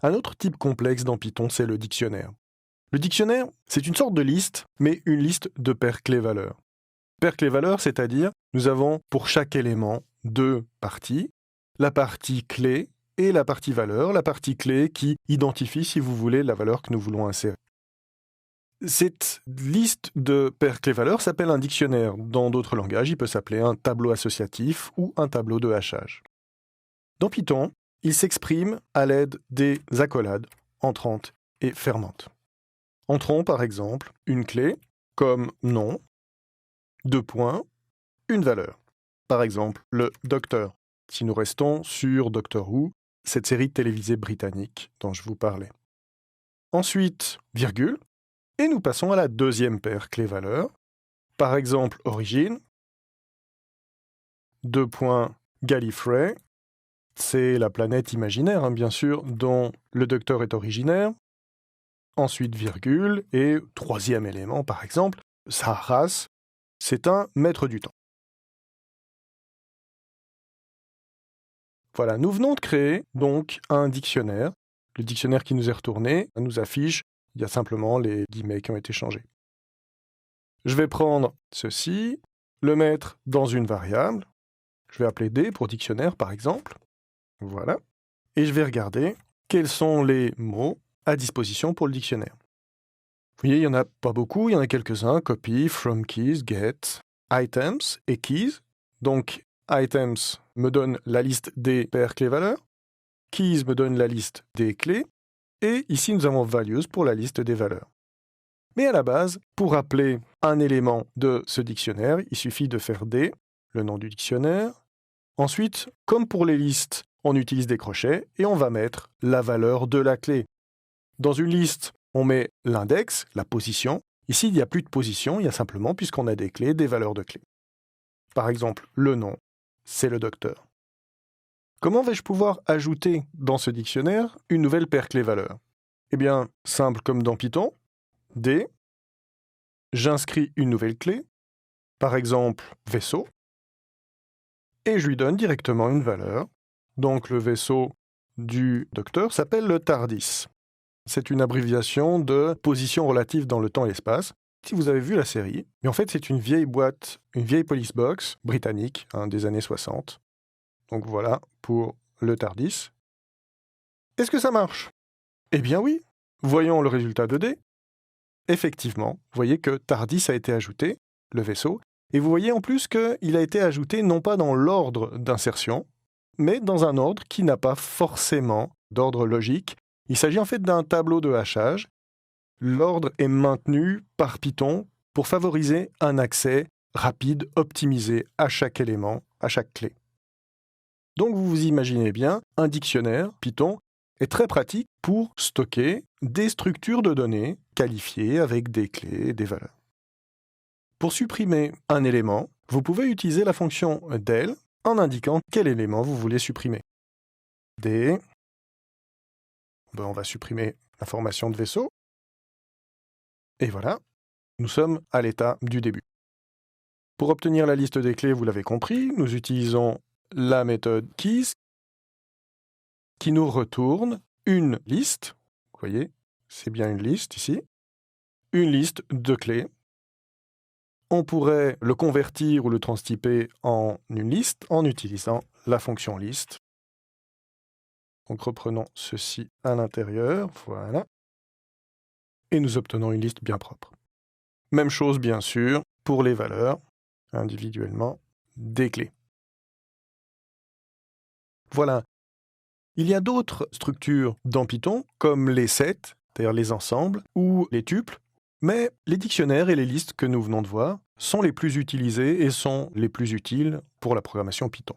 Un autre type complexe dans Python, c'est le dictionnaire. Le dictionnaire, c'est une sorte de liste, mais une liste de paires clés-valeurs. Paires clés-valeurs, c'est-à-dire, nous avons pour chaque élément deux parties, la partie clé et la partie valeur, la partie clé qui identifie, si vous voulez, la valeur que nous voulons insérer. Cette liste de paires clés-valeurs s'appelle un dictionnaire. Dans d'autres langages, il peut s'appeler un tableau associatif ou un tableau de hachage. Dans Python, il s'exprime à l'aide des accolades entrantes et fermantes. Entrons par exemple une clé comme nom, deux points, une valeur. Par exemple, le docteur, si nous restons sur Doctor Who, cette série télévisée britannique dont je vous parlais. Ensuite, virgule, et nous passons à la deuxième paire clé-valeur. Par exemple, origine, deux points, Gallifrey, c'est la planète imaginaire, bien sûr, dont le docteur est originaire. Ensuite, virgule, et troisième élément, par exemple, sa race, c'est un maître du temps. Voilà, nous venons de créer donc un dictionnaire. Le dictionnaire qui nous est retourné nous affiche, il y a simplement les guillemets qui ont été changés. Je vais prendre ceci, le mettre dans une variable. Je vais appeler D pour dictionnaire, par exemple. Voilà. Et je vais regarder quels sont les mots à disposition pour le dictionnaire. Vous voyez, il n'y en a pas beaucoup, il y en a quelques-uns. Copy, from keys, get, items et keys. Donc, items me donne la liste des paires clés-valeurs. Keys me donne la liste des clés. Et ici, nous avons values pour la liste des valeurs. Mais à la base, pour appeler un élément de ce dictionnaire, il suffit de faire D, le nom du dictionnaire. Ensuite, comme pour les listes, on utilise des crochets et on va mettre la valeur de la clé. Dans une liste, on met l'index, la position. Ici, il n'y a plus de position, il y a simplement, puisqu'on a des clés, des valeurs de clés. Par exemple, le nom, c'est le docteur. Comment vais-je pouvoir ajouter dans ce dictionnaire une nouvelle paire clé-valeur? Eh bien, simple comme dans Python, D, j'inscris une nouvelle clé, par exemple vaisseau, et je lui donne directement une valeur. Donc le vaisseau du docteur s'appelle le TARDIS. C'est une abréviation de position relative dans le temps et l'espace. Si vous avez vu la série, mais en fait c'est une vieille boîte, une vieille police box britannique des années 60. Donc voilà pour le TARDIS. Est-ce que ça marche? Eh bien oui. Voyons le résultat de D. Effectivement, vous voyez que TARDIS a été ajouté, le vaisseau, et vous voyez en plus qu'il a été ajouté non pas dans l'ordre d'insertion, mais dans un ordre qui n'a pas forcément d'ordre logique. Il s'agit en fait d'un tableau de hachage. L'ordre est maintenu par Python pour favoriser un accès rapide, optimisé à chaque élément, à chaque clé. Donc vous vous imaginez bien, un dictionnaire Python est très pratique pour stocker des structures de données qualifiées avec des clés et des valeurs. Pour supprimer un élément, vous pouvez utiliser la fonction del en indiquant quel élément vous voulez supprimer. D, on va supprimer l'information de vaisseau. Et voilà, nous sommes à l'état du début. Pour obtenir la liste des clés, vous l'avez compris, nous utilisons la méthode keys qui nous retourne une liste. Vous voyez, c'est bien une liste ici. Une liste de clés. On pourrait le convertir ou le transtyper en une liste en utilisant la fonction list. Donc reprenons ceci à l'intérieur, voilà. Et nous obtenons une liste bien propre. Même chose bien sûr pour les valeurs, individuellement, des clés. Voilà. Il y a d'autres structures dans Python, comme les sets, c'est-à-dire les ensembles, ou les tuples, mais les dictionnaires et les listes que nous venons de voir sont les plus utilisés et sont les plus utiles pour la programmation Python.